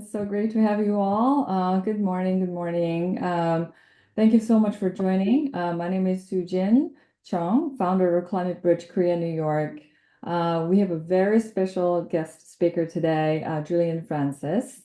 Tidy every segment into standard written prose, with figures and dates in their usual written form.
It's so great to have you all. Good morning. Good morning. Thank you so much for joining. My name is Soo-Jin Chung, founder of Climate Bridge Korea, New York. We have a very special guest speaker today, Gillian Francis.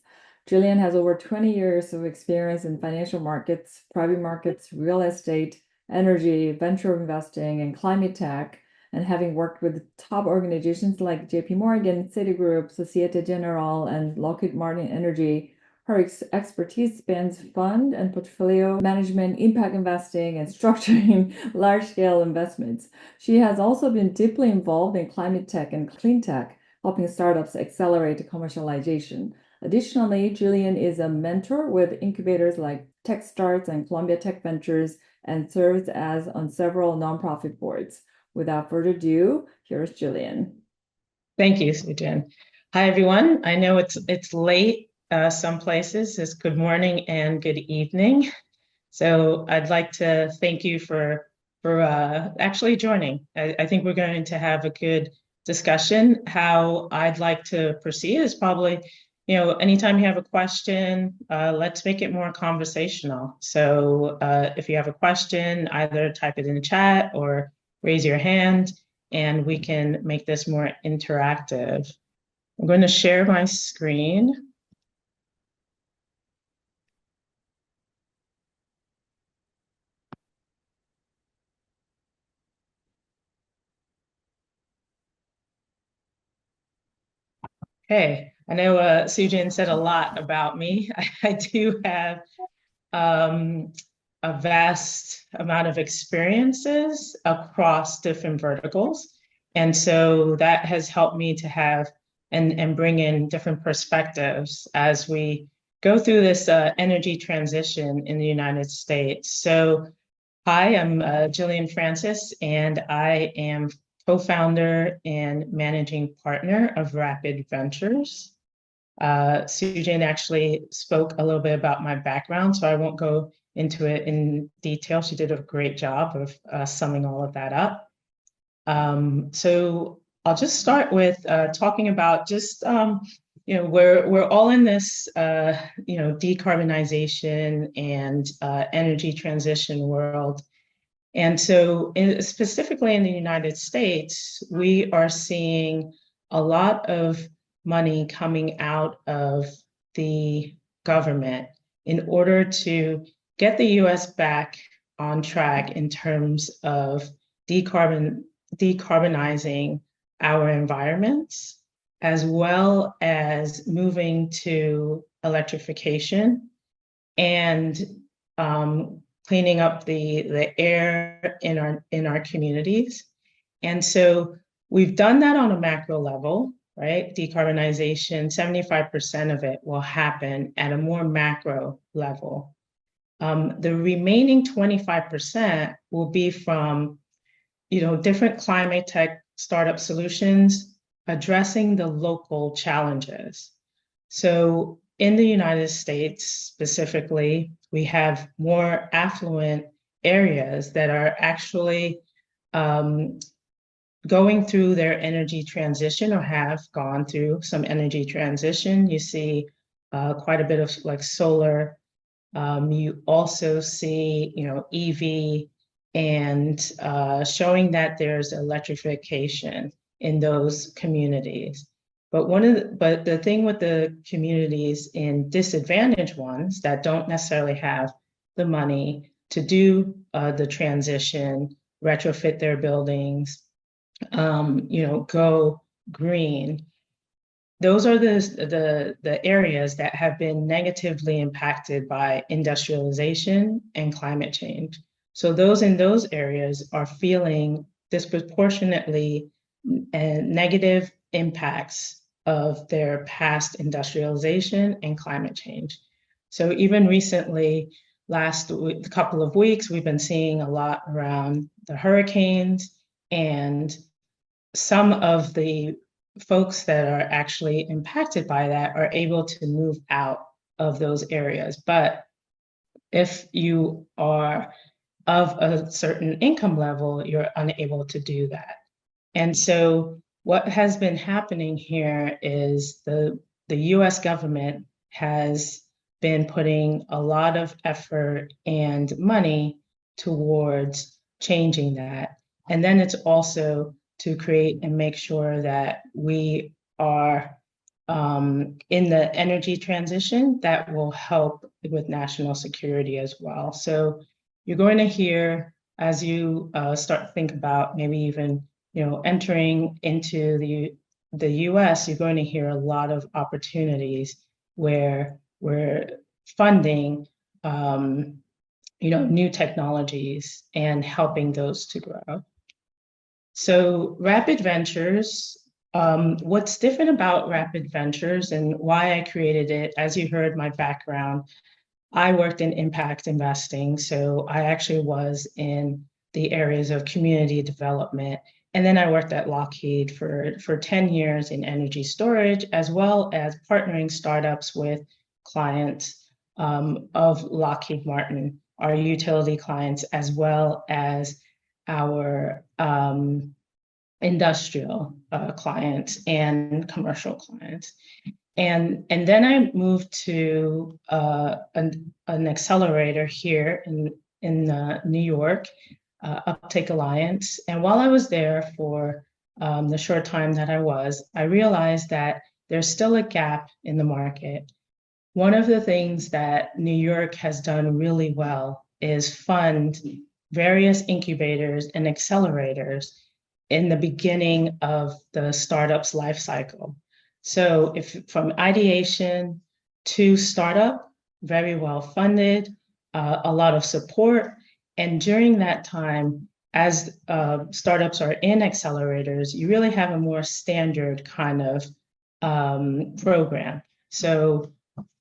Gillian has over 20 years of experience in financial markets, private markets, real estate, energy, venture investing, and climate tech. And having worked with top organizations like JP Morgan, Citigroup, Societe Generale, and Lockheed Martin Energy, her expertise spans fund and portfolio management, impact investing, and structuring large-scale investments. She has also been deeply involved in climate tech and clean tech, helping startups accelerate commercialization. Additionally, Gillian is a mentor with incubators like TechStarts and Columbia Tech Ventures and serves as on several nonprofit boards. Without further ado, here's Gillian. Thank you, Soo-Jin. Hi, everyone. I know it's late. Some places it's good morning and good evening. So I'd like to thank you for actually joining. I think we're going to have a good discussion. How I'd like to proceed is probably, anytime you have a question, let's make it more conversational. So if you have a question, either type it in the chat or raise your hand, and we can make this more interactive. I'm going to share my screen. Okay, I know Soo-Jin said a lot about me. I do have a vast amount of experiences across different verticals. And so that has helped me to have and bring in different perspectives as we go through this energy transition in the United States. So hi, I'm Gillian Francis, and I am co-founder and managing partner of Rapid Ventures. Soo-Jin actually spoke a little bit about my background, so I won't go into it in detail. She did a great job of summing all of that up. So I'll just start with talking about just, we're all in this, decarbonization and energy transition world. And so specifically in the United States, we are seeing a lot of money coming out of the government in order to get the US back on track in terms of decarbonizing our environments, as well as moving to electrification and cleaning up the air in our communities. And so we've done that on a macro level, right? Decarbonization, 75% of it will happen at a more macro level. The remaining 25% will be from, different climate tech startup solutions addressing the local challenges. So in the United States specifically, we have more affluent areas that are actually going through their energy transition or have gone through some energy transition. You see quite a bit of like solar. You also see, EV and showing that there's electrification in those communities. But the thing with the communities in disadvantaged ones that don't necessarily have the money to do the transition, retrofit their buildings, go green. Those are the areas that have been negatively impacted by industrialization and climate change. So those in those areas are feeling disproportionately negative impacts of their past industrialization and climate change. So even recently, last couple of weeks, we've been seeing a lot around the hurricanes, and some of the folks that are actually impacted by that are able to move out of those areas. But if you are of a certain income level, you're unable to do that. And so what has been happening here is the US government has been putting a lot of effort and money towards changing that. And then it's also to create and make sure that we are in the energy transition that will help with national security as well. So you're going to hear, as you start to think about maybe even entering into the US, you're going to hear a lot of opportunities where we're funding new technologies and helping those to grow. So Rapid Ventures, what's different about Rapid Ventures and why I created it, as you heard my background, I worked in impact investing. So I actually was in the areas of community development. And then I worked at Lockheed for 10 years in energy storage, as well as partnering startups with clients of Lockheed Martin, our utility clients, as well as our industrial clients and commercial clients. And then I moved to an accelerator here in New York, Uptake Alliance. And while I was there for the short time that I realized that there's still a gap in the market. One of the things that New York has done really well is fund various incubators and accelerators in the beginning of the startup's life cycle. So if from ideation to startup, very well funded, a lot of support. And during that time, as startups are in accelerators, you really have a more standard kind of program. So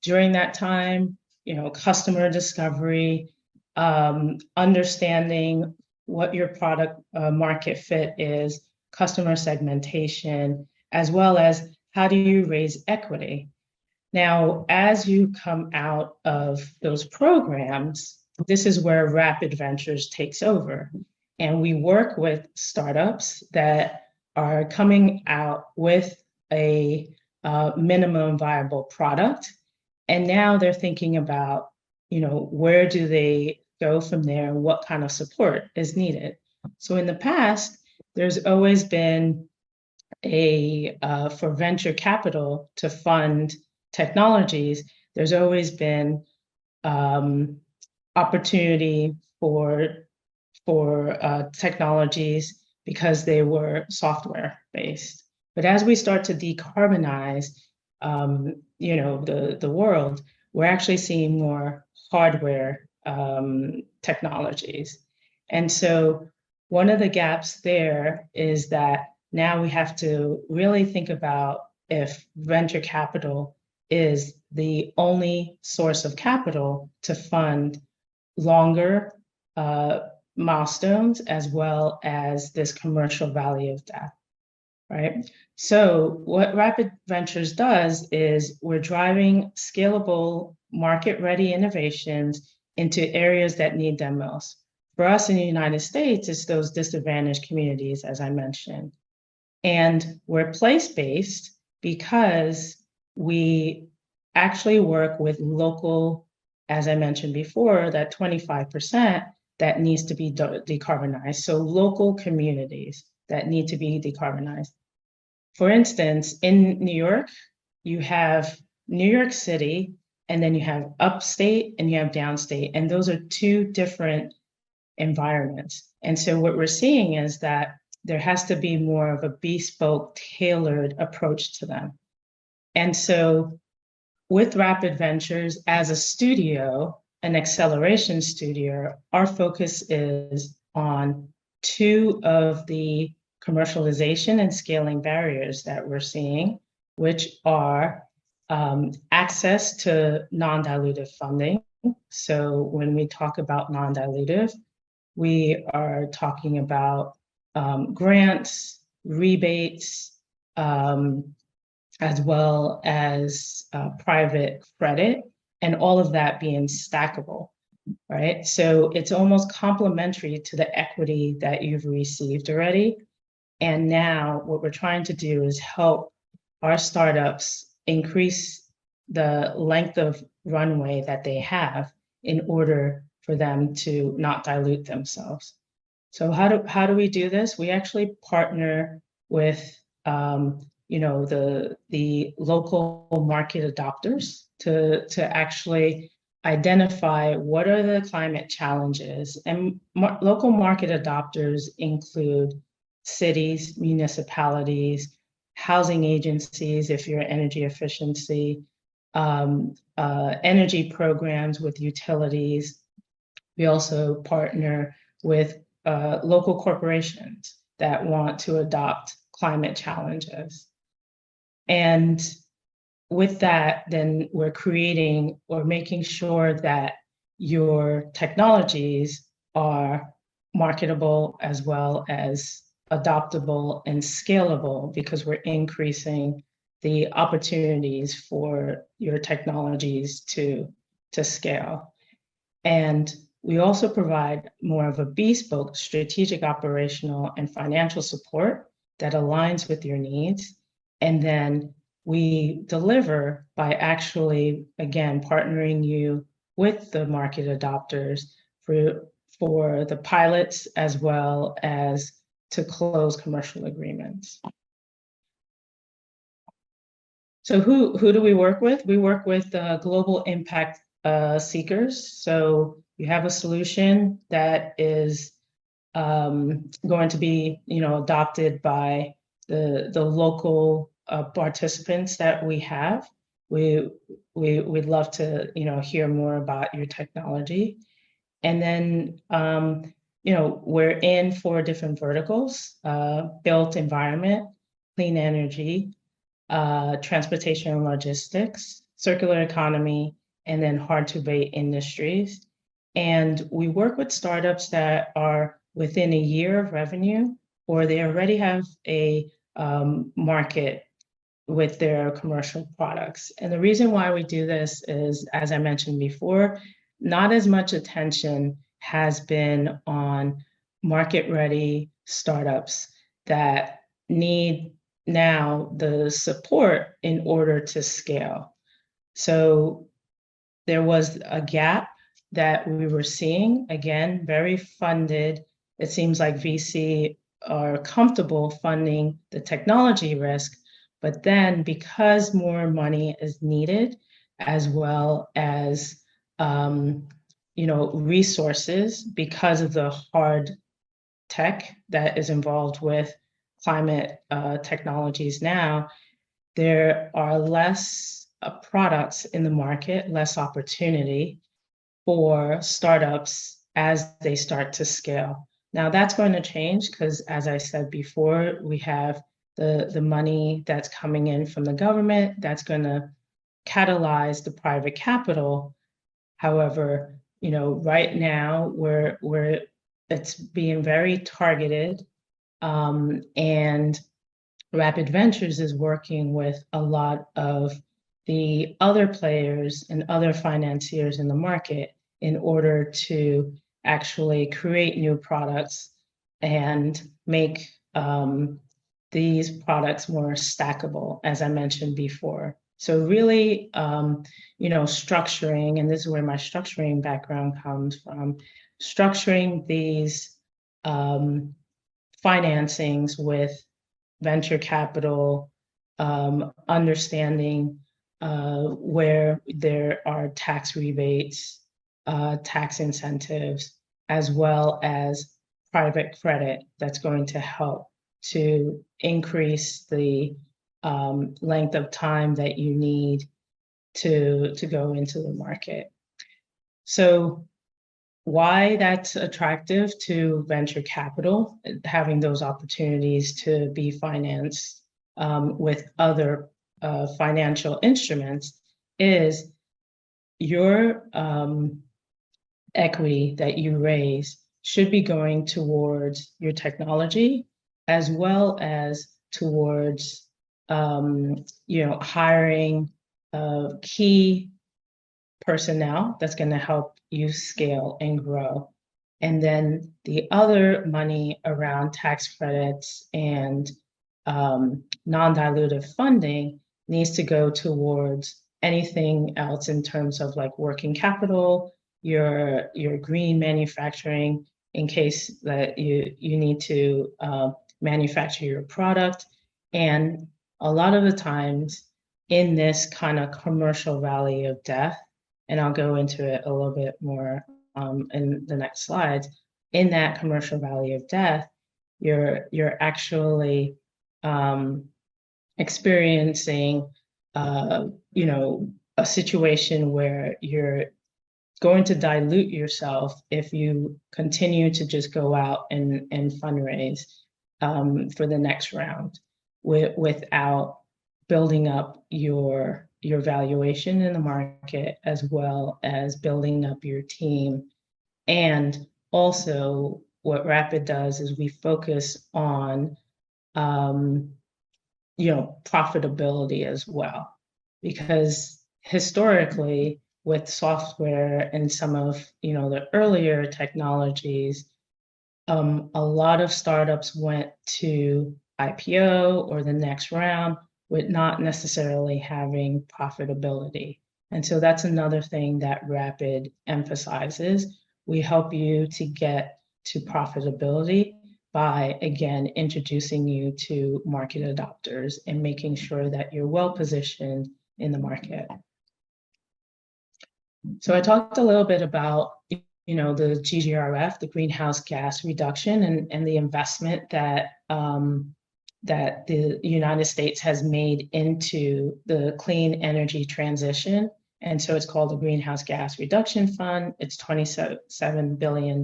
during that time, customer discovery, understanding what your product market fit is, customer segmentation, as well as how do you raise equity. Now, as you come out of those programs, this is where Rapid Ventures takes over. And we work with startups that are coming out with a minimum viable product. And now they're thinking about, where do they go from there? What kind of support is needed? So in the past, there's always been for venture capital to fund technologies, there's always been opportunity for technologies because they were software based. But as we start to decarbonize, the world, we're actually seeing more hardware technologies. And so one of the gaps there is that now we have to really think about if venture capital is the only source of capital to fund longer milestones as well as this commercial value of that, right? So what Rapid Ventures does is we're driving scalable, market-ready innovations into areas that need them most. For us in the United States, it's those disadvantaged communities, as I mentioned. And we're place-based because we actually work with local, as I mentioned before, that 25% that needs to be decarbonized. So local communities that need to be decarbonized. For instance, in New York, you have New York City, and then you have upstate and you have downstate, and those are two different environments. And so what we're seeing is that there has to be more of a bespoke, tailored approach to them. And so with Rapid Ventures as a studio, an acceleration studio, our focus is on two of the commercialization and scaling barriers that we're seeing, which are access to non-dilutive funding. So when we talk about non-dilutive, we are talking about grants, rebates, as well as private credit, and all of that being stackable, right? So it's almost complementary to the equity that you've received already. And now what we're trying to do is help our startups increase the length of runway that they have in order for them to not dilute themselves. So how do we do this? We actually partner with the local market adopters to actually identify what are the climate challenges. And local market adopters include cities, municipalities, housing agencies, if you're energy efficiency, energy programs with utilities. We also partner with local corporations that want to adopt climate challenges. And with that, then we're creating or making sure that your technologies are marketable as well as adoptable and scalable, because we're increasing the opportunities for your technologies to scale. And we also provide more of a bespoke strategic, operational, and financial support that aligns with your needs. And then we deliver by actually, again, partnering you with the market adopters for the pilots as well as to close commercial agreements. So who do we work with? We work with global impact seekers. So you have a solution that is going to be, adopted by the local participants that we have. We'd love to, hear more about your technology. And then, we're in 4 different verticals: built environment, clean energy, transportation and logistics, circular economy, and then hard to abate industries. And we work with startups that are within a year of revenue, or they already have a market with their commercial products. And the reason why we do this is, as I mentioned before, not as much attention has been on market-ready startups that need now the support in order to scale. So there was a gap that we were seeing, again, very funded. It seems like VC are comfortable funding the technology risk, but then because more money is needed, as well as resources, because of the hard tech that is involved with climate technologies now, there are less products in the market, less opportunity for startups as they start to scale. Now that's going to change because, as I said before, we have the money that's coming in from the government that's going to catalyze the private capital. However, right now it's being very targeted, and Rapid Ventures is working with a lot of the other players and other financiers in the market in order to actually create new products and make these products more stackable, as I mentioned before. So really, structuring, and this is where my structuring background comes from, structuring these financings with venture capital, understanding where there are tax rebates, tax incentives, as well as private credit that's going to help to increase the length of time that you need to go into the market. So why that's attractive to venture capital, having those opportunities to be financed with other financial instruments, is your equity that you raise should be going towards your technology, as well as towards hiring key personnel that's going to help you scale and grow. And then the other money around tax credits and non-dilutive funding needs to go towards anything else in terms of like working capital, your green manufacturing, in case that you need to manufacture your product. And a lot of the times in this kind of commercial valley of death, and I'll go into it a little bit more in the next slides, in that commercial valley of death, you're actually experiencing you know, a situation where you're going to dilute yourself if you continue to just go out and fundraise for the next round without building up your valuation in the market, as well as building up your team. And also what Rapid does is we focus on you know, profitability as well, because historically with software and some of, you know, the earlier technologies, a lot of startups went to IPO or the next round with not necessarily having profitability. And so that's another thing that Rapid emphasizes. We help you to get to profitability by, again, introducing you to market adopters and making sure that you're well positioned in the market. So I talked a little bit about, you know, the GGRF, the greenhouse gas reduction, and the investment that that the United States has made into the clean energy transition. And so it's called the Greenhouse Gas Reduction Fund. It's $27 billion.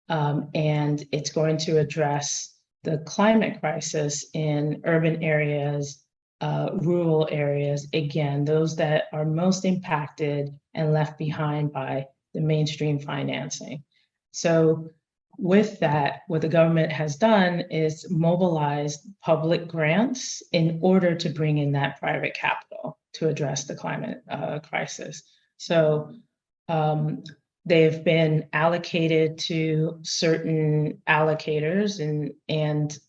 And it's going to address the climate crisis in urban areas, rural areas, again, those that are most impacted and left behind by the mainstream financing. So with that, what the government has done is mobilize public grants in order to bring in that private capital to address the climate crisis. So they've been allocated to certain allocators and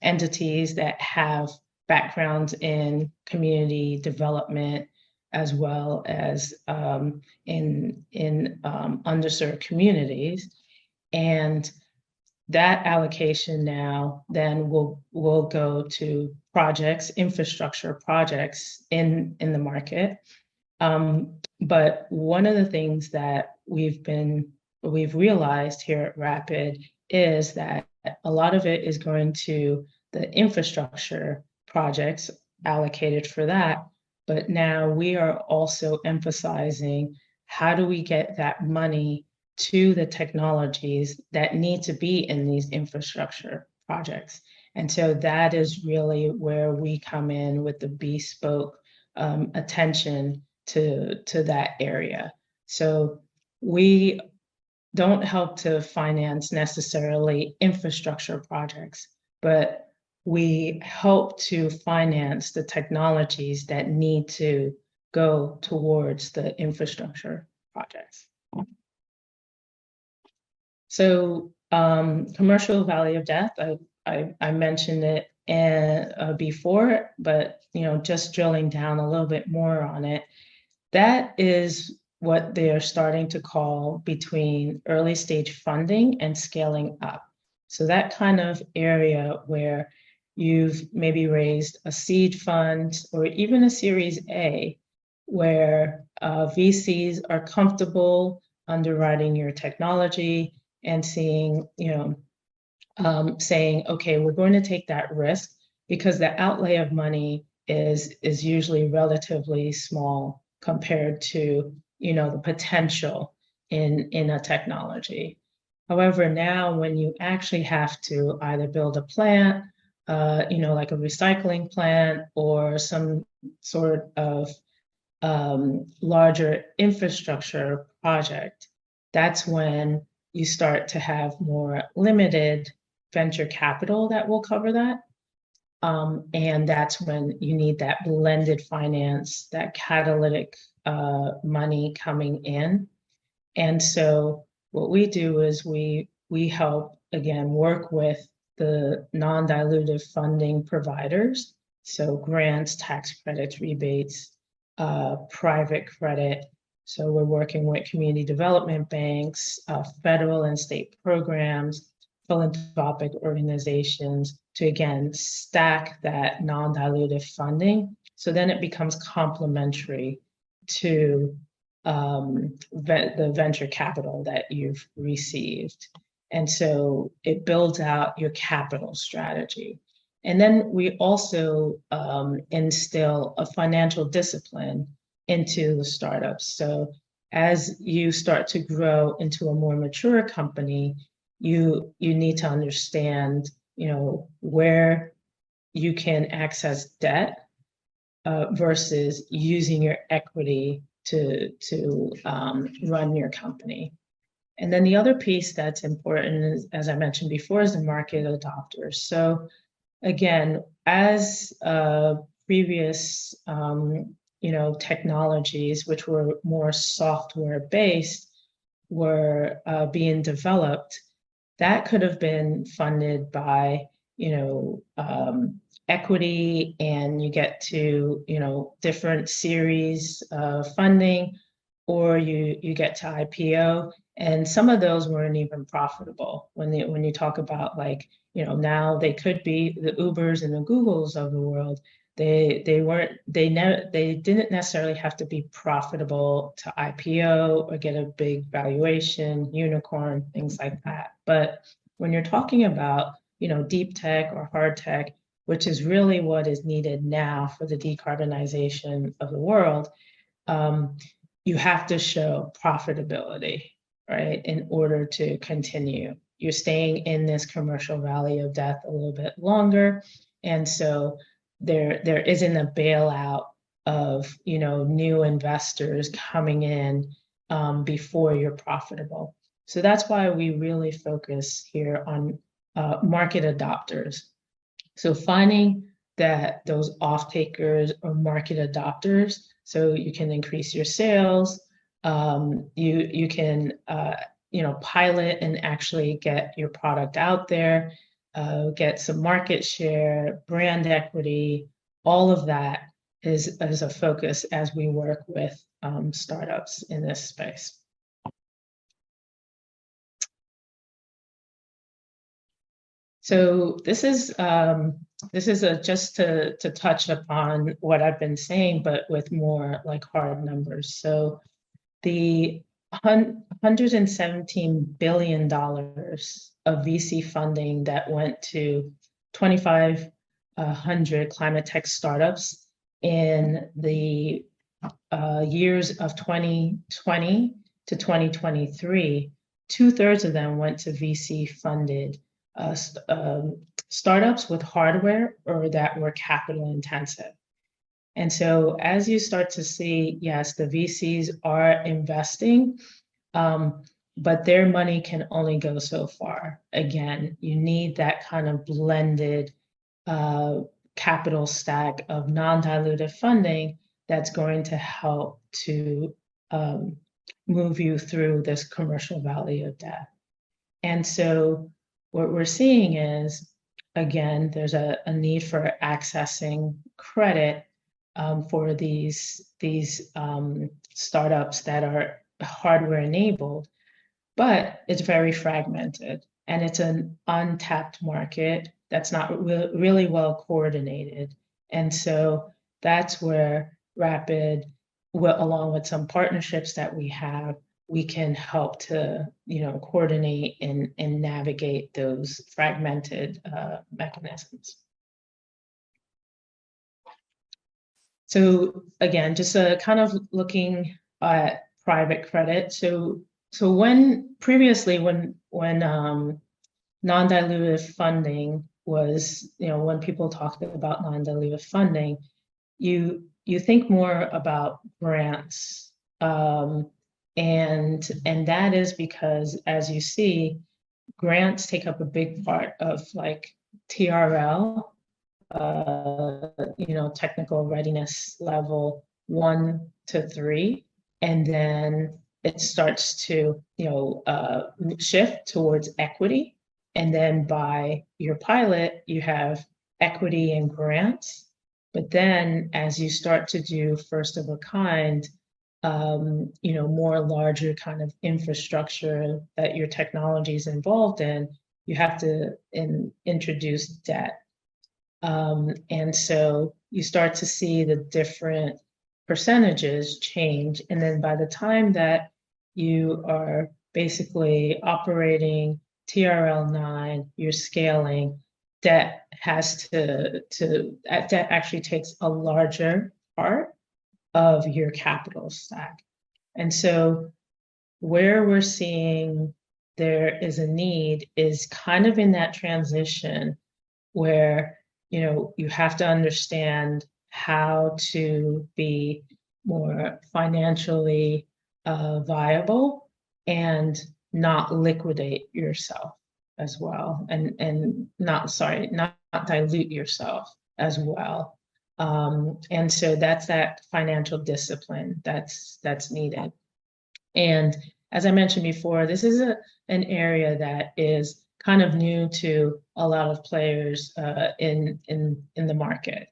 entities that have backgrounds in community development, as well as in underserved communities. And that allocation now then will go to projects, infrastructure projects in the market. But one of the things that we've realized here at Rapid is that a lot of it is going to the infrastructure projects allocated for that. But now we are also emphasizing, how do we get that money to the technologies that need to be in these infrastructure projects? And so that is really where we come in with the bespoke attention to that area. So we don't help to finance necessarily infrastructure projects, but we help to finance the technologies that need to go towards the infrastructure projects. So commercial valley of death, I mentioned it before, but you know, just drilling down a little bit more on it, that is what they are starting to call between early stage funding and scaling up. So that kind of area where you've maybe raised a seed fund or even a Series A, where VCs are comfortable underwriting your technology and seeing, you know, saying, okay, we're going to take that risk because the outlay of money is usually relatively small compared to, you know, the potential in a technology. However, now when you actually have to either build a plant, you know, like a recycling plant or some sort of larger infrastructure project, that's when you start to have more limited venture capital that will cover that. And that's when you need that blended finance, that catalytic money coming in. And so what we do is we help, again, work with the non-dilutive funding providers, so grants, tax credits, rebates, private credit. So we're working with community development banks, federal and state programs, philanthropic organizations to, again, stack that non-dilutive funding. So then it becomes complementary to the venture capital that you've received. And so it builds out your capital strategy. And then we also instill a financial discipline into the startups. So as you start to grow into a more mature company, you need to understand, where you can access debt versus using your equity to run your company. And then the other piece that's important is, as I mentioned before, is the market adopters. So again, as previous technologies, which were more software based, were being developed, that could have been funded by equity, and you get to different series of funding, or you get to IPO, and some of those weren't even profitable. When you talk about, like, now they could be the Ubers and the Googles of the world. They didn't necessarily have to be profitable to IPO or get a big valuation, unicorn, things like that. But when you're talking about deep tech or hard tech, which is really what is needed now for the decarbonization of the world, you have to show profitability, right, in order to continue. You're staying in this commercial valley of death a little bit longer, and so there isn't a bailout of new investors coming in before you're profitable. So that's why we really focus here on market adopters. So finding that those off-takers or market adopters, so you can increase your sales, you can pilot and actually get your product out there, get some market share, brand equity. All of that is a focus as we work with startups in this space. So this is just to touch upon what I've been saying, but with more like hard numbers. So the $117 billion of VC funding that went to 2,500 climate tech startups in the years of 2020 to 2023, 2/3 of them went to VC funded startups with hardware or that were capital intensive. And so as you start to see, yes, the VCs are investing, but their money can only go so far. Again, you need that kind of blended capital stack of non-dilutive funding that's going to help to move you through this commercial valley of death. And so what we're seeing is, again, there's a need for accessing credit for these startups that are hardware enabled, but it's very fragmented, and it's an untapped market that's not really well coordinated. And so that's where Rapid, along with some partnerships that we have, we can help to coordinate and navigate those fragmented mechanisms. So again, just kind of looking at private credit. So when previously, when non-dilutive funding was, when people talked about non-dilutive funding, you think more about grants, and that is because, as you see, grants take up a big part of like TRL. Technical readiness level 1 to 3, and then it starts to shift towards equity, and then by your pilot you have equity and grants, But then as you start to do first of a kind, more larger kind of infrastructure that your technology is involved in, you have to introduce debt. And so you start to see the different percentages change. And then by the time that you are basically operating TRL9, you're scaling, debt debt actually takes a larger part of your capital stack. And so where we're seeing there is a need is kind of in that transition where you have to understand how to be more financially viable and not liquidate yourself as well, and not dilute yourself as well. And so that's that financial discipline that's needed. And as I mentioned before, this is an area that is kind of new to a lot of players in the market.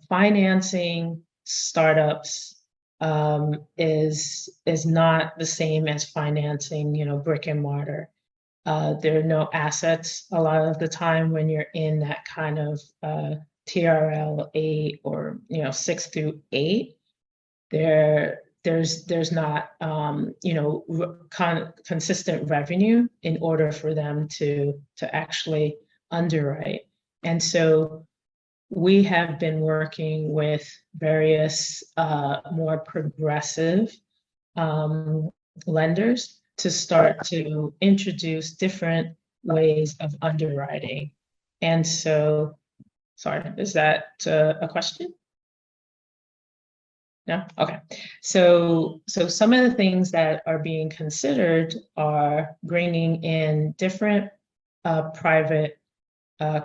Financing startups is not the same as financing, brick and mortar. There are no assets a lot of the time when you're in that kind of TRL 8 or 6 through 8. There's not consistent revenue in order for them to actually underwrite. And so we have been working with various more progressive lenders to start to introduce different ways of underwriting. And so, sorry, is that a question? No? Okay. So some of the things that are being considered are bringing in different private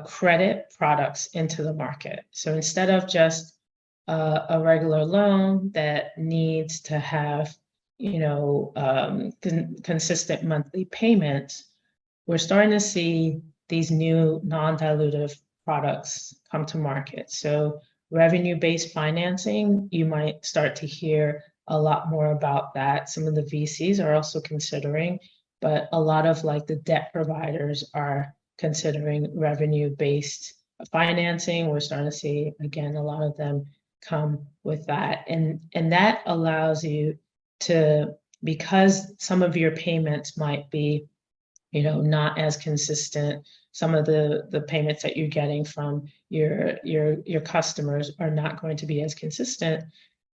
credit products into the market. So instead of just a regular loan that needs to have, consistent monthly payments, we're starting to see these new non-dilutive products come to market. So revenue-based financing, you might start to hear a lot more about that. Some of the VCs are also considering, but a lot of the debt providers are considering revenue-based financing. We're starting to see, again, a lot of them come with that. And that allows you to, because some of your payments might be not as consistent. Some of the payments that you're getting from your customers are not going to be as consistent.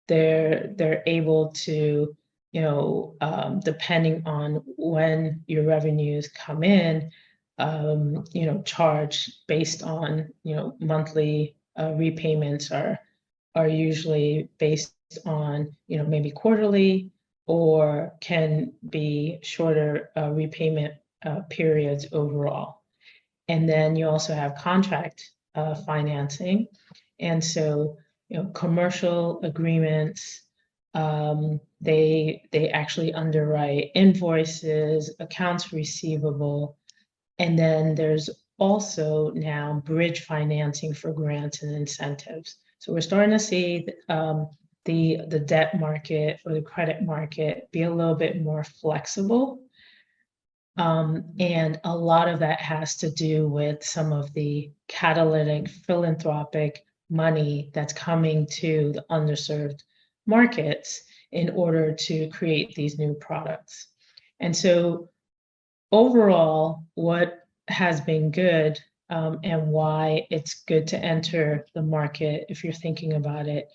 They're able to, depending on when your revenues come in, charge based on, monthly repayments are usually based on, maybe quarterly, or can be shorter repayment periods overall. And then you also have contract financing. And so, commercial agreements, they actually underwrite invoices, accounts receivable. And then there's also now bridge financing for grants and incentives. So we're starting to see the debt market or the credit market be a little bit more flexible. And a lot of that has to do with some of the catalytic philanthropic money that's coming to the underserved markets in order to create these new products. And so overall, what has been good and why it's good to enter the market, if you're thinking about it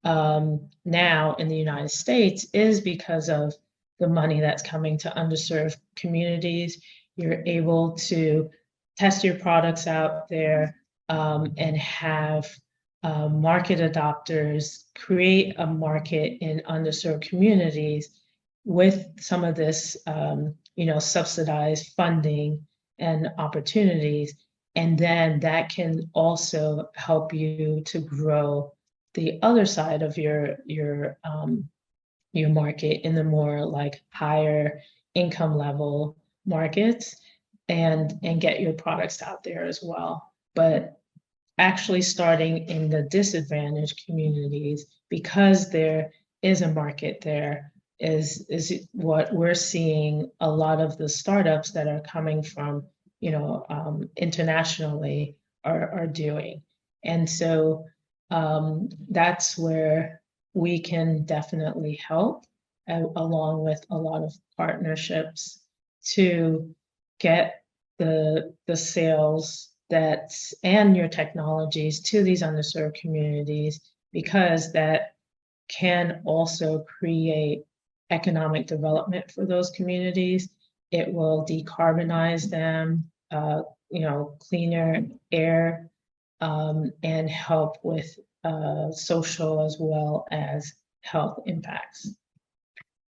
now in the United States, is because of the money that's coming to underserved communities. You're able to test your products out there and have market adopters create a market in underserved communities with some of this, subsidized funding and opportunities. And then that can also help you to grow the other side of your market in the more higher income level markets and get your products out there as well. But actually starting in the disadvantaged communities because there is a market there is what we're seeing a lot of the startups that are coming from, internationally are doing. And so that's where we can definitely help, along with a lot of partnerships to get the sales and your technologies to these underserved communities, because that can also create economic development for those communities. It will decarbonize them, cleaner air, and help with social as well as health impacts.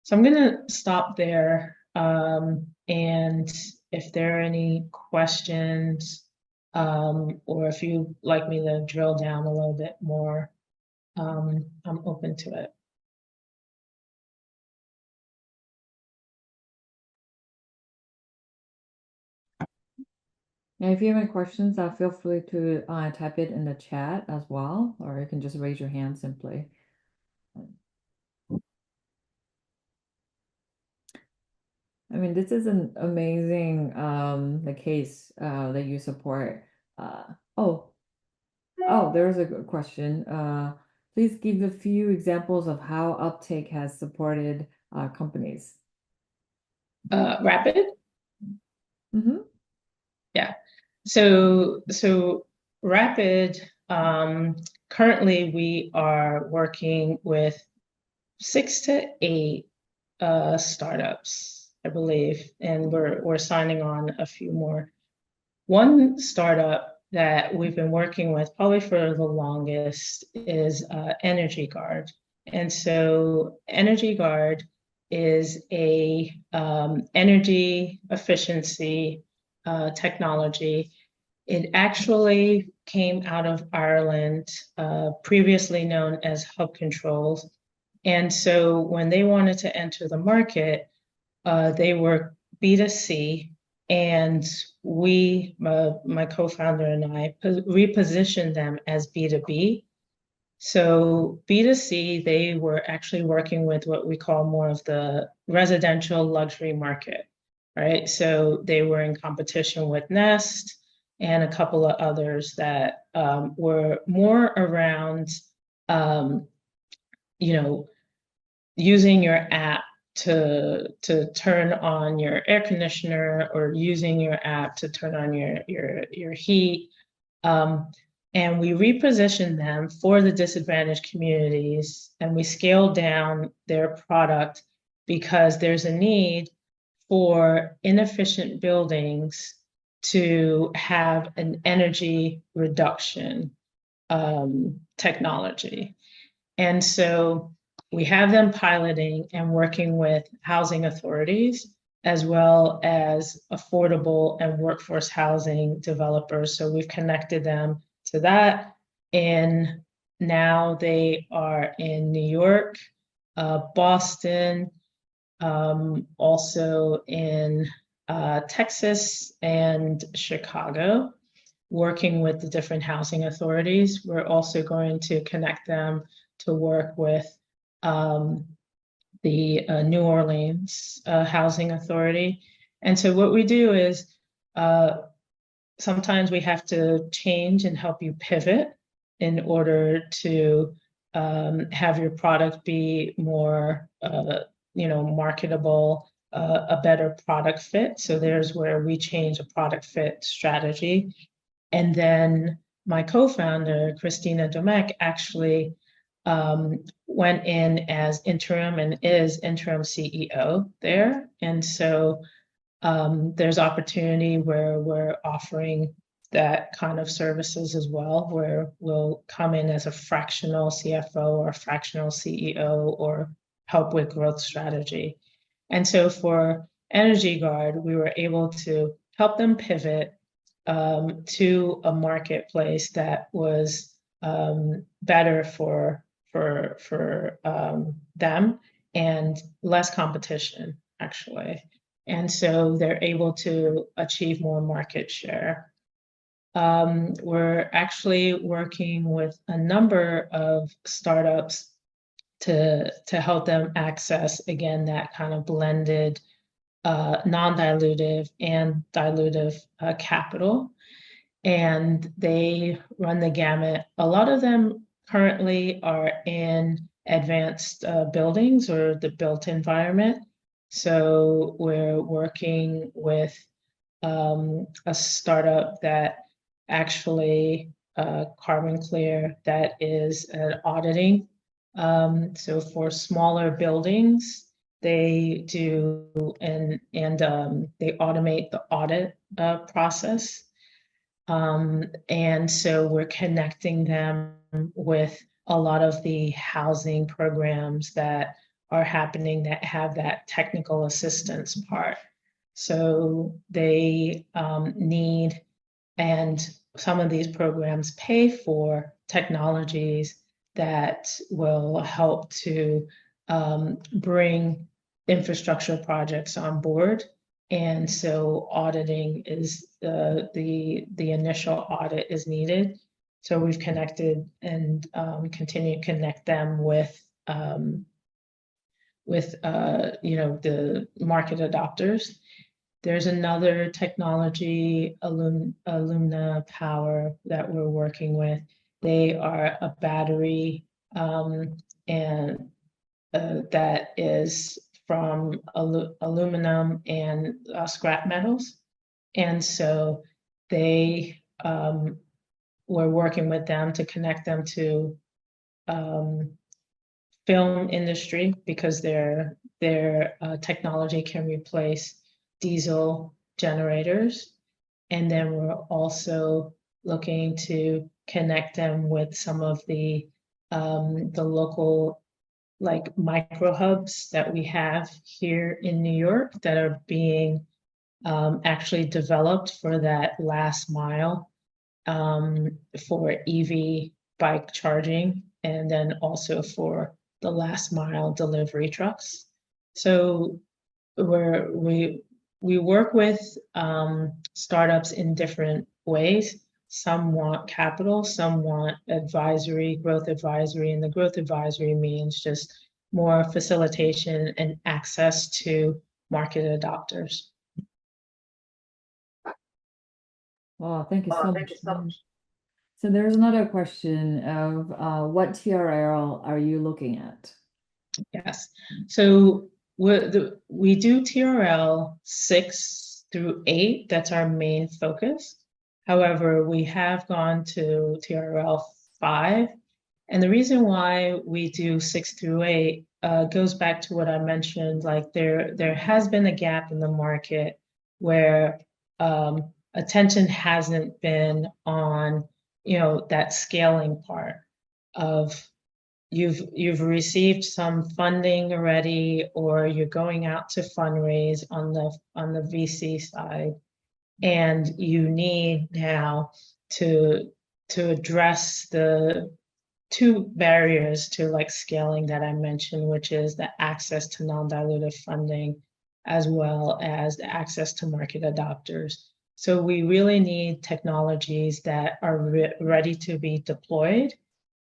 So I'm going to stop there. And if there are any questions, or if you'd like me to drill down a little bit more, I'm open to it. And if you have any questions, feel free to type it in the chat as well, or you can just raise your hand simply. I mean, this is an amazing the case that you support. Oh, there's a good question. Please give a few examples of how uptake has supported companies. Rapid? Mm-hmm. Yeah. So Rapid, currently we are working with 6 to 8 startups, I believe, and we're signing on a few more. One startup that we've been working with probably for the longest is Energy Guard. And so Energy Guard is a energy efficiency technology. It actually came out of Ireland, previously known as Hub Controls. And so when they wanted to enter the market, they were B2C, and we, my co-founder and I, repositioned them as B2B. So B2C, they were actually working with what we call more of the residential luxury market, right? So they were in competition with Nest and a couple of others that were more around, using your app to turn on your air conditioner, or using your app to turn on your heat. And we repositioned them for the disadvantaged communities, and we scaled down their product because there's a need for inefficient buildings to have an energy reduction technology. And so we have them piloting and working with housing authorities, as well as affordable and workforce housing developers. So we've connected them to that. And now they are in New York, Boston, also in Texas and Chicago, working with the different housing authorities. We're also going to connect them to work with the New Orleans Housing Authority. And so what we do is sometimes we have to change and help you pivot in order to have your product be more marketable, a better product fit. So there's where we change a product fit strategy. And then my co-founder, Christina Domek, actually went in as interim and is interim CEO there. And so there's opportunity where we're offering that kind of services as well, where we'll come in as a fractional CFO or fractional CEO or help with growth strategy. And so for Energy Guard, we were able to help them pivot to a marketplace that was better for them and less competition, actually. And so they're able to achieve more market share. We're actually working with a number of startups to help them access, again, that kind of blended non-dilutive and dilutive capital. And they run the gamut. A lot of them currently are in advanced buildings or the built environment. So we're working with a startup that actually Carbon Clear that is an auditing. So for smaller buildings, they do and they automate the audit process. And so we're connecting them with a lot of the housing programs that are happening that have that technical assistance part. So they need, and some of these programs pay for technologies that will help to bring infrastructure projects on board. And so auditing is the initial audit is needed. So we've connected and continue to connect them with the market adopters. There's another technology, Alumna Power, that we're working with. They are a battery and that is from aluminum and scrap metals. And so they we're working with them to connect them to film industry because their technology can replace diesel generators. And then we're also looking to connect them with some of the local like micro hubs that we have here in New York that are being actually developed for that last mile for EV bike charging, and then also for the last mile delivery trucks. So we work with startups in different ways. Some want capital, some want advisory, growth advisory, and the growth advisory means just more facilitation and access to market adopters. Well, thank you so much. So there's another question of what TRL are you looking at? Yes. So we do TRL 6 through 8. That's our main focus. However, we have gone to TRL 5. And the reason why we do 6 through 8 goes back to what I mentioned. Like there has been a gap in the market where attention hasn't been on, that scaling part of you've received some funding already, or you're going out to fundraise on the VC side, and you need now to address the two barriers to like scaling that I mentioned, which is the access to non-dilutive funding as well as the access to market adopters. So we really need technologies that are ready to be deployed.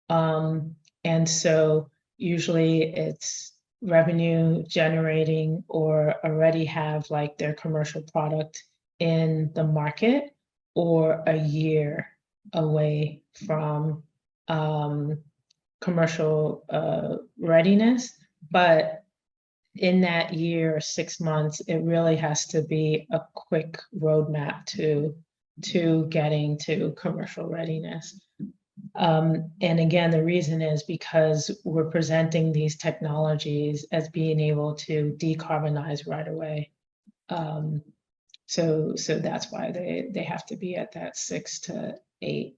And so usually it's revenue generating or already have like their commercial product in the market or a year away from commercial readiness. But in that year or 6 months, it really has to be a quick roadmap to getting to commercial readiness. And again, the reason is because we're presenting these technologies as being able to decarbonize right away. So that's why they have to be at that 6 to 8.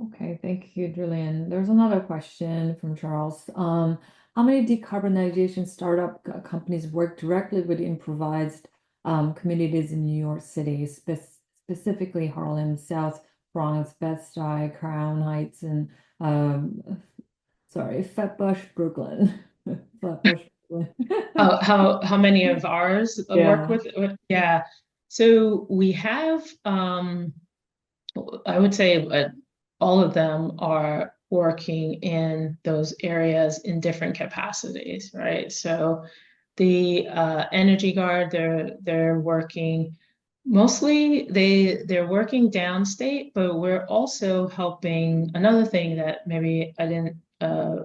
Okay, thank you, Gillian. There's another question from Charles. How many decarbonization startup companies work directly with improvised communities in New York City, specifically Harlem, South Bronx, Bed-Stuy, Crown Heights, and Flatbush, Brooklyn. Flatbush, Brooklyn. How many of ours work Yeah. with? Yeah. So we have, I would say all of them are working in those areas in different capacities, right? So the Energy Guard, they're working mostly they're working downstate, but we're also helping. Another thing that maybe I didn't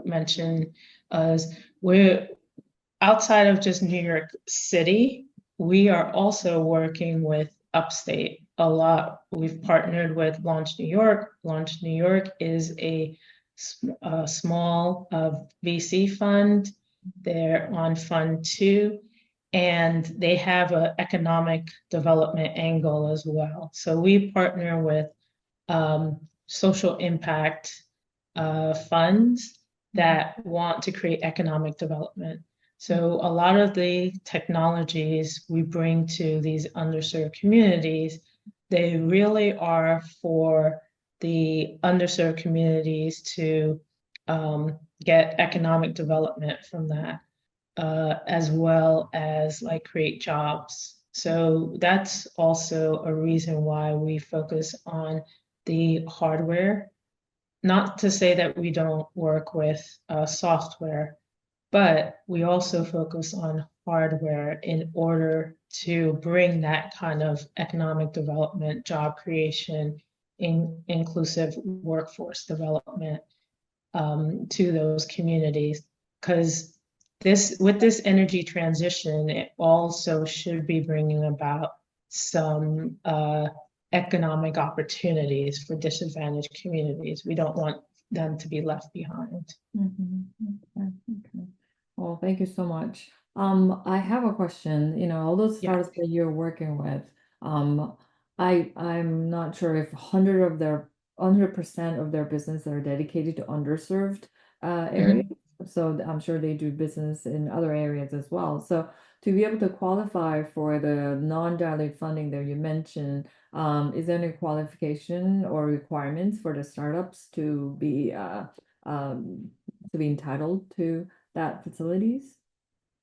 mention is we're outside of just New York City, we are also working with upstate a lot. We've partnered with Launch New York. Launch New York is a small VC fund. They're on Fund 2, and they have an economic development angle as well. So we partner with social impact funds that want to create economic development. So a lot of the technologies we bring to these underserved communities, they really are for the underserved communities to get economic development from that, as well as like create jobs. So that's also a reason why we focus on the hardware. Not to say that we don't work with software, but we also focus on hardware in order to bring that kind of economic development, job creation, inclusive workforce development to those communities. Because with this energy transition, it also should be bringing about some economic opportunities for disadvantaged communities. We don't want them to be left behind. Okay. Well, thank you so much. I have a question. All those Yeah. startups that you're working with, I'm not sure if 100% of their business are dedicated to underserved areas. So I'm sure they do business in other areas as well. So to be able to qualify for the non-dilute funding that you mentioned, is there any qualification or requirements for the startups to be entitled to that facilities?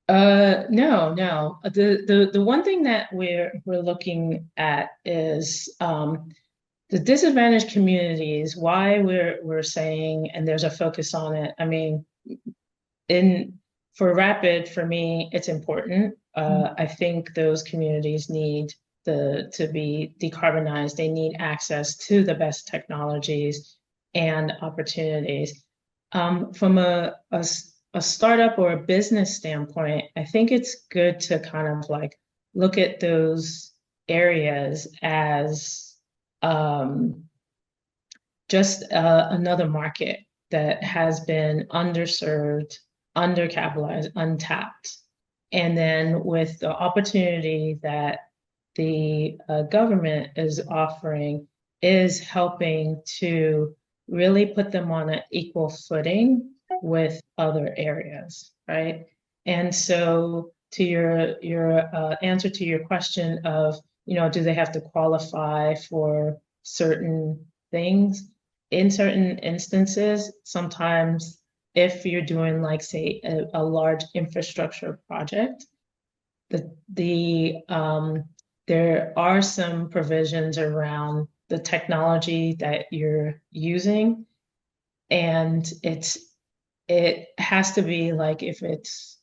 No. The one thing that we're looking at is the disadvantaged communities, why we're saying, and there's a focus on it. I mean, for Rapid, for me, it's important. I think those communities need to be decarbonized. They need access to the best technologies and opportunities. From a startup or a business standpoint, I think it's good to kind of like look at those areas as just another market that has been underserved, undercapitalized, untapped. And then with the opportunity that the government is offering is helping to really put them on an equal footing with other areas, right? And so to your answer to your question of, do they have to qualify for certain things? In certain instances, sometimes if you're doing like say a large infrastructure project, there are some provisions around the technology that you're using, and it has to be like if it's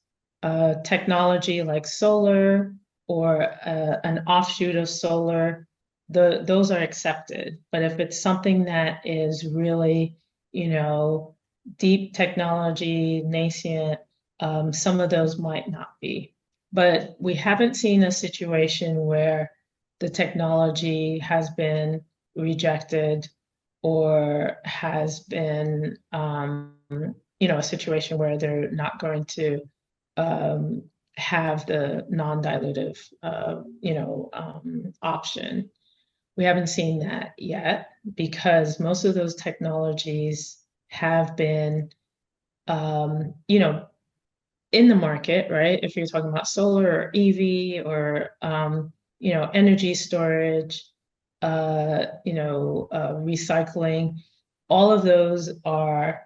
technology like solar or an offshoot of solar, those are accepted. But if it's something that is really, deep technology, nascent, some of those might not be. But we haven't seen a situation where the technology has been rejected or has been, a situation where they're not going to have the non-dilutive, option. We haven't seen that yet because most of those technologies have been, in the market, right? If you're talking about solar or EV or, energy storage, recycling, all of those are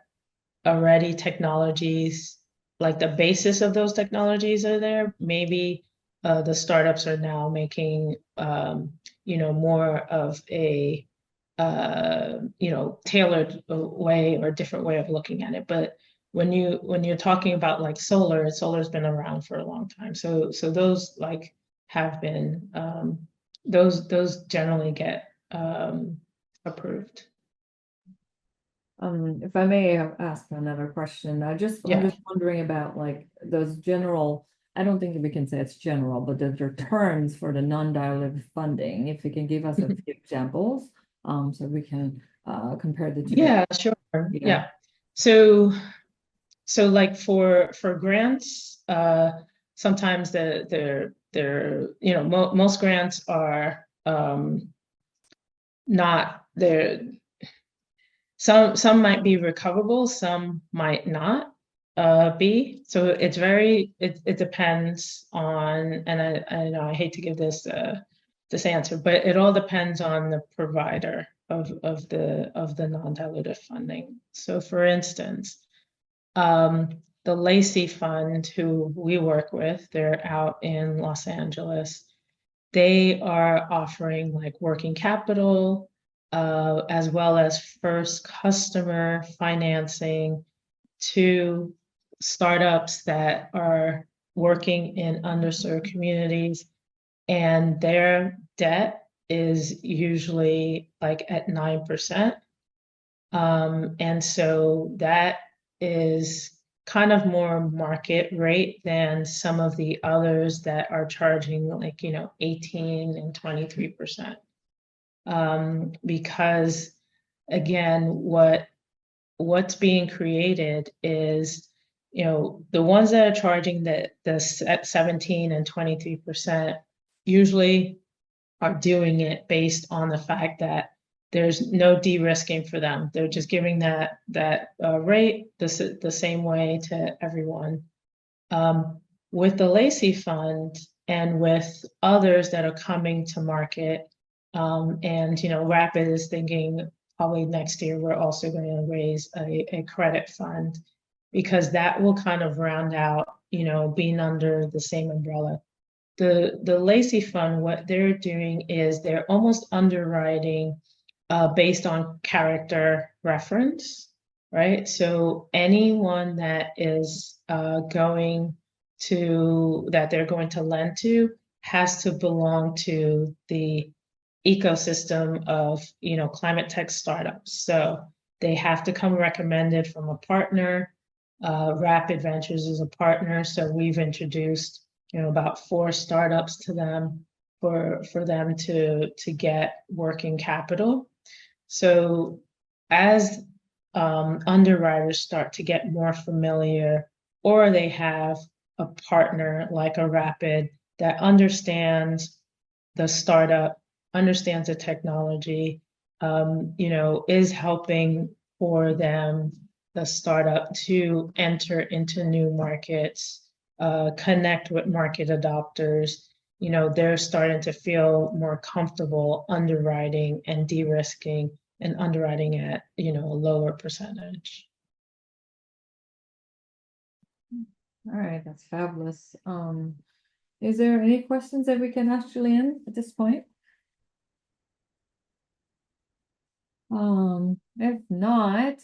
already technologies, like the basis of those technologies are there. Maybe the startups are now making, more of a, tailored way or different way of looking at it. But when you're talking about like solar's been around for a long time. So those like have been, those generally get approved. If I may ask another question, I'm just Yeah. wondering about like those general, I don't think we can say it's general, but the terms for the non-dilutive funding, if you can give us a few examples, so we can compare the two. Yeah, sure. Yeah. Yeah. So like for grants, sometimes most grants are not there. Some might be recoverable, some might not be. So it depends on, and I know I hate to give this answer, but it all depends on the provider of the non-dilutive funding. So for instance, the Lacey Fund, who we work with, they're out in Los Angeles. They are offering like working capital, as well as first customer financing to startups that are working in underserved communities. And their debt is usually like at 9%. And so that is kind of more market rate than some of the others that are charging like, 18 and 23%. Because again, what's being created is, the ones that are charging the 17 and 23% usually are doing it based on the fact that there's no de-risking for them. They're just giving that rate the same way to everyone. With the Lacey Fund and with others that are coming to market, and Rapid is thinking probably next year we're also going to raise a credit fund, because that will kind of round out, being under the same umbrella. The Lacey Fund, what they're doing is they're almost underwriting based on character reference, right? So anyone that is that they're going to lend to has to belong to the ecosystem of, climate tech startups. So they have to come recommended from a partner. Rapid Ventures is a partner, so we've introduced, about 4 startups to them for them to get working capital. So as underwriters start to get more familiar, or they have a partner like a Rapid that understands the startup, understands the technology, is helping for them, the startup, to enter into new markets, connect with market adopters. They're starting to feel more comfortable underwriting and de-risking and underwriting at, a lower percentage. All right, that's fabulous. Is there any questions that we can ask Julian at this point? If not,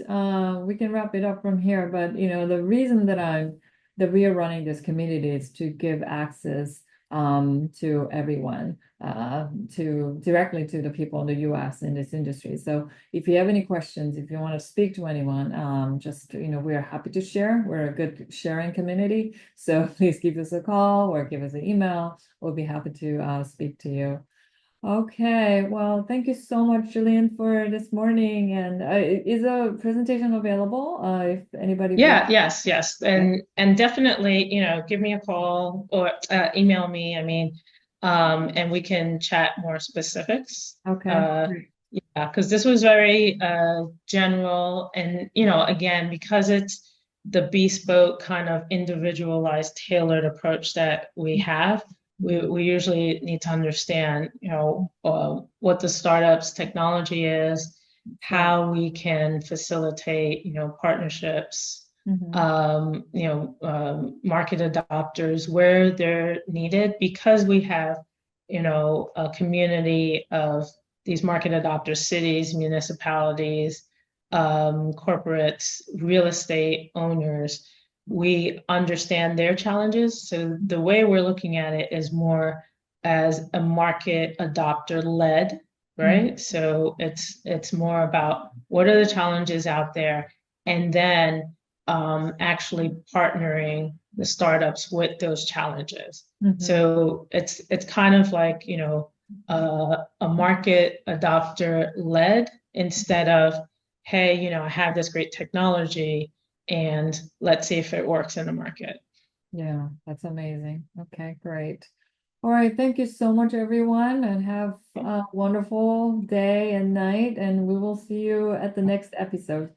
we can wrap it up from here. But the reason that we are running this community is to give access to everyone, directly to the people in the US in this industry. So if you have any questions, if you want to speak to anyone, just we're happy to share. We're a good sharing community. So please give us a call or give us an email. We'll be happy to speak to you. Okay, well, thank you so much, Julian, for this morning. And is a presentation available if anybody? Yeah, yes. And definitely, give me a call or email me. I mean, and we can chat more specifics. Okay. Yeah, because this was very general, and again, because it's the bespoke kind of individualized, tailored approach that we have, we usually need to understand, what the startup's technology is, how we can facilitate, partnerships, Mhm. market adopters where they're needed, because we have, a community of these market adopters, cities, municipalities, corporates, real estate owners. We understand their challenges. So the way we're looking at it is more as a market adopter led, Mhm. right? So it's more about what are the challenges out there, and then actually partnering the startups with those challenges. Mhm. So it's kind of like, a market adopter led, instead of, hey, I have this great technology and let's see if it works in the market. Yeah, that's amazing. Okay, great. All right, thank you so much, everyone, and have a wonderful day and night, and we will see you at the next episode.